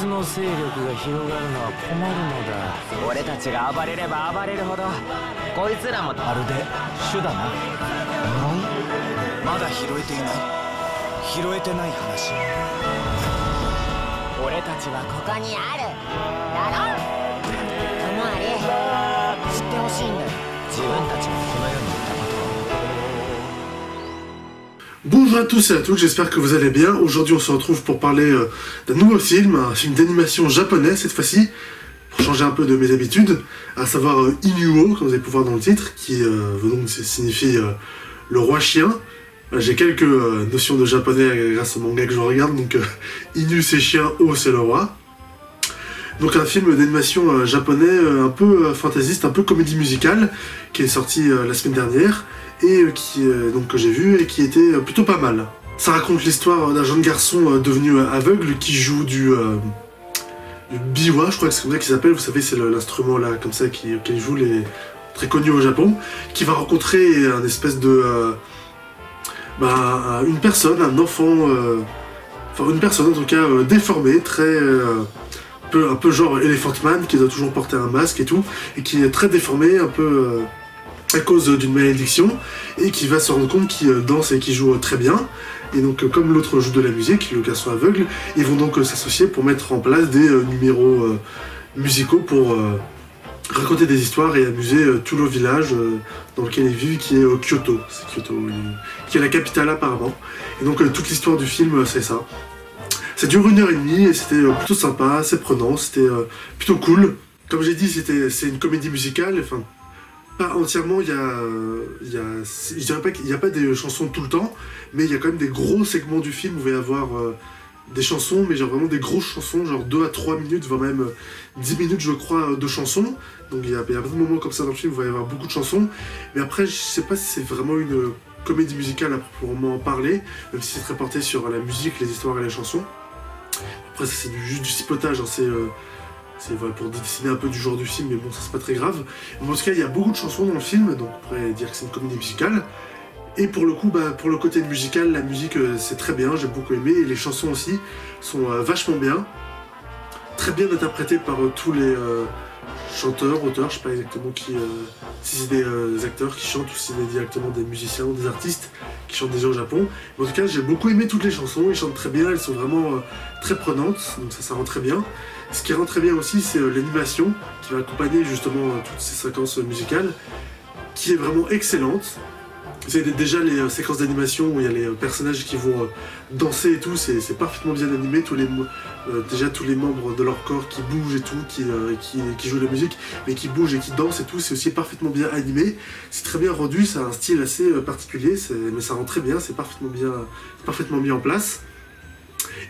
別の勢力が広がるのは困るのだ。俺たちが暴れれば暴れるほどこいつらもまるで主だな。まだ拾えていない。拾えてない話。俺たちはここにあるだろ。ともあれ知ってほしいんだよ。自分たちもこの世にいたことを。Bonjour à tous et à toutes, j'espère que vous allez bien. Aujourd'hui on se retrouve pour parler d'un nouveau film, un film d'animation japonais cette fois-ci, pour changer un peu de mes habitudes, à savoir Inuo, comme vous avez pu voir dans le titre, qui donc signifie le roi chien. J'ai quelques notions de japonais grâce au manga que je regarde, donc Inu c'est chien, O c'est le roi. Donc un film d'animation japonais un peu fantaisiste, un peu comédie musicale, qui est sorti la semaine dernière, et donc que j'ai vu et qui était plutôt pas mal. Ça raconte l'histoire d'un jeune garçon devenu aveugle qui joue du biwa, je crois que c'est comme ça qu'il s'appelle, vous savez c'est l'instrument là comme ça qui joue les très connu au Japon, qui va rencontrer un espèce de une personne, un enfant, enfin une personne en tout cas déformée, très un peu genre Elephant Man, qui doit toujours porter un masque et tout, et qui est très déformé, un peu à cause d'une malédiction, et qui va se rendre compte qu'il danse et qu'il joue très bien. Et donc comme l'autre joue de la musique, le garçon aveugle, ils vont donc s'associer pour mettre en place des numéros musicaux pour raconter des histoires et amuser tout le village dans lequel ils vivent, qui est Kyoto. C'est Kyoto, qui est la capitale apparemment. Et donc toute l'histoire du film, c'est ça. Ça dure 1h30 et c'était plutôt sympa, assez prenant, c'était plutôt cool. Comme j'ai dit, c'est une comédie musicale, enfin, pas entièrement, je dirais pas qu'il n'y a pas des chansons tout le temps, mais il y a quand même des gros segments du film où il va y avoir des chansons, mais genre vraiment des grosses chansons, genre 2 à 3 minutes, voire même 10 minutes je crois de chansons. Donc il y a pas de moments comme ça dans le film où il va y avoir beaucoup de chansons, mais après je sais pas si c'est vraiment une comédie musicale à proprement parler, même si c'est très porté sur la musique, les histoires et les chansons. Après ça c'est juste du cipotage, hein, c'est voilà, pour décider un peu du genre du film, mais bon ça c'est pas très grave. Mais en tout cas il y a beaucoup de chansons dans le film, donc on pourrait dire que c'est une comédie musicale. Et pour le coup, pour le côté musical, la musique c'est très bien, j'ai beaucoup aimé, et les chansons aussi sont vachement bien. Très bien interprétées par tous les chanteurs, auteurs, je sais pas exactement qui, si c'est des acteurs qui chantent ou si c'est directement des musiciens ou des artistes qui chantent déjà au Japon. Mais en tout cas j'ai beaucoup aimé toutes les chansons, ils chantent très bien, elles sont vraiment très prenantes, donc ça rend très bien. Ce qui rend très bien aussi c'est l'animation qui va accompagner justement toutes ces séquences musicales, qui est vraiment excellente. C'est déjà les séquences d'animation où il y a les personnages qui vont danser et tout, c'est parfaitement bien animé, déjà tous les membres de leur corps qui bougent et tout, qui jouent de la musique, mais qui bougent et qui dansent et tout, c'est aussi parfaitement bien animé, c'est très bien rendu, ça a un style assez particulier, mais ça rend très bien, c'est parfaitement mis en place.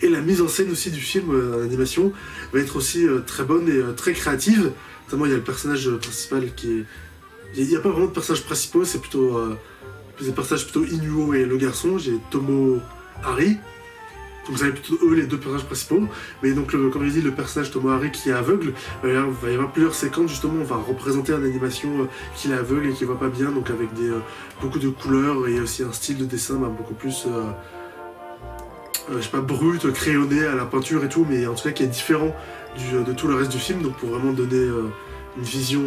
Et la mise en scène aussi du film d'animation va être aussi très bonne et très créative, notamment il y a le personnage principal qui est... Il n'y a pas vraiment de personnages principaux, c'est plutôt... des personnages plutôt Inuo et le garçon, j'ai Tomo Hari, donc vous avez plutôt eux les deux personnages principaux, mais donc comme je dit, le personnage Tomo Hari qui est aveugle, il va y avoir plusieurs séquences justement, on va représenter en animation qu'il est aveugle et qu'il voit pas bien, donc avec beaucoup de couleurs et aussi un style de dessin beaucoup plus, je sais pas, brut, crayonné à la peinture et tout, mais en tout cas qui est différent de tout le reste du film, donc pour vraiment donner une vision,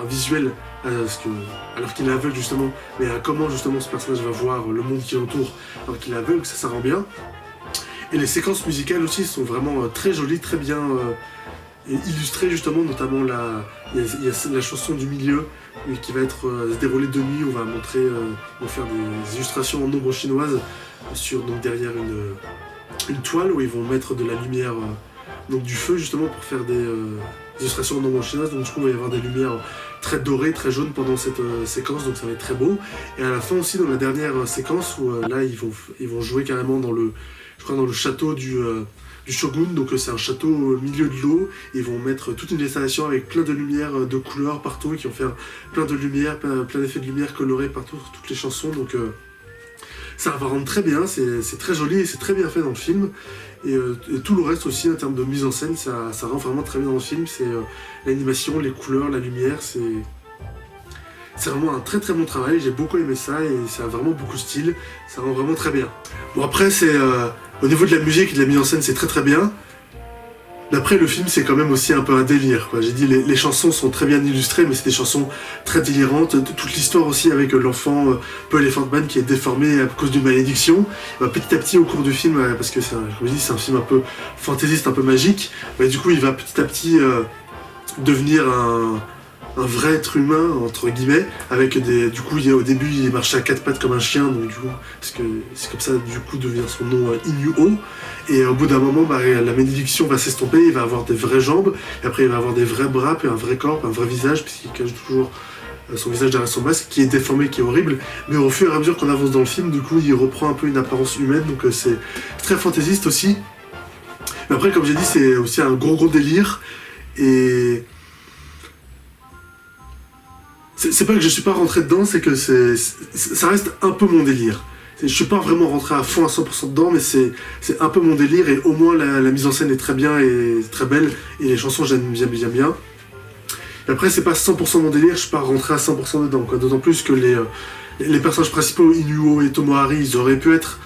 un visuel, alors qu'il est aveugle justement, mais à comment justement ce personnage va voir le monde qui l'entoure alors qu'il est aveugle, ça rend bien. Et les séquences musicales aussi sont vraiment très jolies, très bien illustrées justement, notamment il y a la chanson du milieu qui va être se dérouler de nuit, on va montrer, on va faire des illustrations en ombre chinoise donc derrière une toile où ils vont mettre de la lumière, donc du feu justement pour faire des illustrations en ombre chinoise, donc du coup il va y avoir des lumières très dorées, très jaunes pendant cette séquence, donc ça va être très beau. Et à la fin aussi, dans la dernière séquence où là ils vont jouer carrément je crois dans le château du shogun, donc c'est un château au milieu de l'eau, ils vont mettre toute une installation avec plein de lumières de couleurs partout, qui vont faire plein de lumières, plein d'effets de lumière colorés partout, toutes les chansons, donc ça va rendre très bien, c'est très joli et c'est très bien fait dans le film. Et tout le reste aussi en termes de mise en scène, ça rend vraiment très bien dans le film, c'est l'animation, les couleurs, la lumière, c'est vraiment un très très bon travail, j'ai beaucoup aimé ça et ça a vraiment beaucoup de style, ça rend vraiment très bien. Bon après au niveau de la musique et de la mise en scène c'est très très bien, D'après le film, c'est quand même aussi un peu un délire, quoi. J'ai dit, les chansons sont très bien illustrées, mais c'est des chansons très délirantes. Toute l'histoire aussi avec l'enfant Paul Elephant Man qui est déformé à cause d'une malédiction. Petit à petit au cours du film, parce que comme je dis, c'est un film un peu fantaisiste, un peu magique, du coup il va petit à petit devenir un vrai être humain, entre guillemets, avec du coup, au début, il marchait à 4 pattes comme un chien, donc du coup, parce que c'est comme ça, du coup, devient son nom Inuo, et au bout d'un moment, la malédiction va s'estomper, il va avoir des vraies jambes, et après, il va avoir des vrais bras, puis un vrai corps, puis un vrai visage, puisqu'il cache toujours son visage derrière son masque, qui est déformé, qui est horrible, mais au fur et à mesure qu'on avance dans le film, du coup, il reprend un peu une apparence humaine, donc c'est très fantaisiste aussi. Mais après, comme j'ai dit, c'est aussi un gros délire, et... C'est pas que je suis pas rentré dedans, c'est que ça reste un peu mon délire. Je suis pas vraiment rentré à fond à 100% dedans, mais c'est un peu mon délire, et au moins la mise en scène est très bien et très belle, et les chansons j'aime bien. Et après c'est pas 100% mon délire, je suis pas rentré à 100% dedans, quoi. D'autant plus que les personnages principaux, Inuo et Tomohari, ils auraient pu être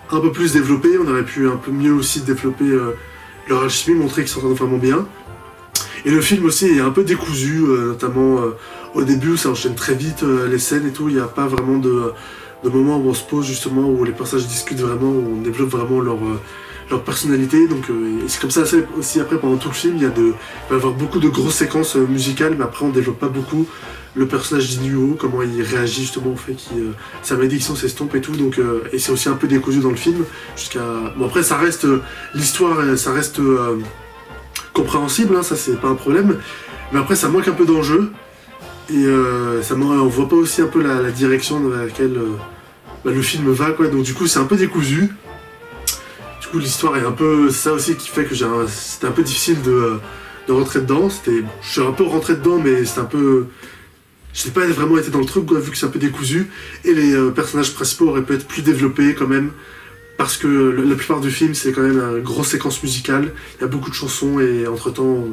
un peu plus développés, on aurait pu un peu mieux aussi développer leur alchimie, montrer qu'ils s'entendent vraiment bien. Et le film aussi est un peu décousu, notamment au début, ça enchaîne très vite les scènes et tout, il n'y a pas vraiment de moment où on se pose justement, où les personnages discutent vraiment, où on développe vraiment leur personnalité. Donc c'est comme ça aussi après pendant tout le film, il va y avoir beaucoup de grosses séquences musicales, mais après on ne développe pas beaucoup le personnage d'Inuo, comment il réagit justement au fait que sa malédiction s'estompe et tout, donc, et c'est aussi un peu décousu dans le film, Bon après ça reste, l'histoire, ça reste... compréhensible, hein, ça c'est pas un problème, mais après ça manque un peu d'enjeu, et on voit pas aussi un peu la direction dans laquelle le film va, quoi, donc du coup c'est un peu décousu. Du coup l'histoire est un peu... c'est ça aussi qui fait que c'était un peu difficile de rentrer dedans. Je suis un peu rentré dedans, mais c'est un peu... je n'ai pas vraiment été dans le truc, quoi, vu que c'est un peu décousu, et les personnages principaux auraient pu être plus développés quand même, parce que la plupart du film c'est quand même une grosse séquence musicale, il y a beaucoup de chansons, et entre temps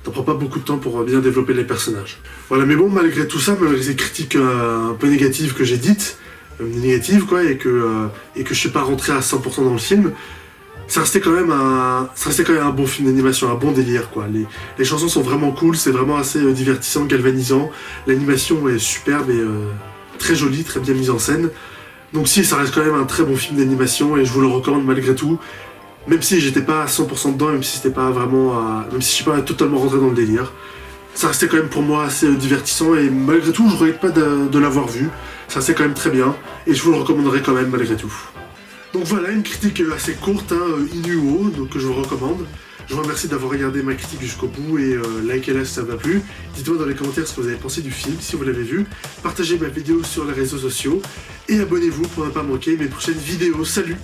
t'en prends pas beaucoup de temps pour bien développer les personnages. Voilà, mais bon, malgré tout ça, malgré ces critiques un peu négatives que j'ai dites, négatives quoi, et que je suis pas rentré à 100% dans le film, ça restait quand même un bon film d'animation, un bon délire, quoi. Les chansons sont vraiment cool, c'est vraiment assez divertissant, galvanisant, l'animation est superbe et très jolie, très bien mise en scène. Donc si, ça reste quand même un très bon film d'animation, et je vous le recommande malgré tout, même si j'étais pas à 100% dedans, même si c'était pas vraiment même si je suis pas totalement rentré dans le délire. Ça restait quand même pour moi assez divertissant, et malgré tout je regrette pas de l'avoir vu, ça restait quand même très bien, et je vous le recommanderai quand même malgré tout. Donc voilà, une critique assez courte, hein, Inuo, donc que je vous recommande. Je vous remercie d'avoir regardé ma critique jusqu'au bout, et likez-la si ça vous a plu. Dites-moi dans les commentaires ce que vous avez pensé du film, si vous l'avez vu. Partagez ma vidéo sur les réseaux sociaux, et abonnez-vous pour ne pas manquer mes prochaines vidéos. Salut!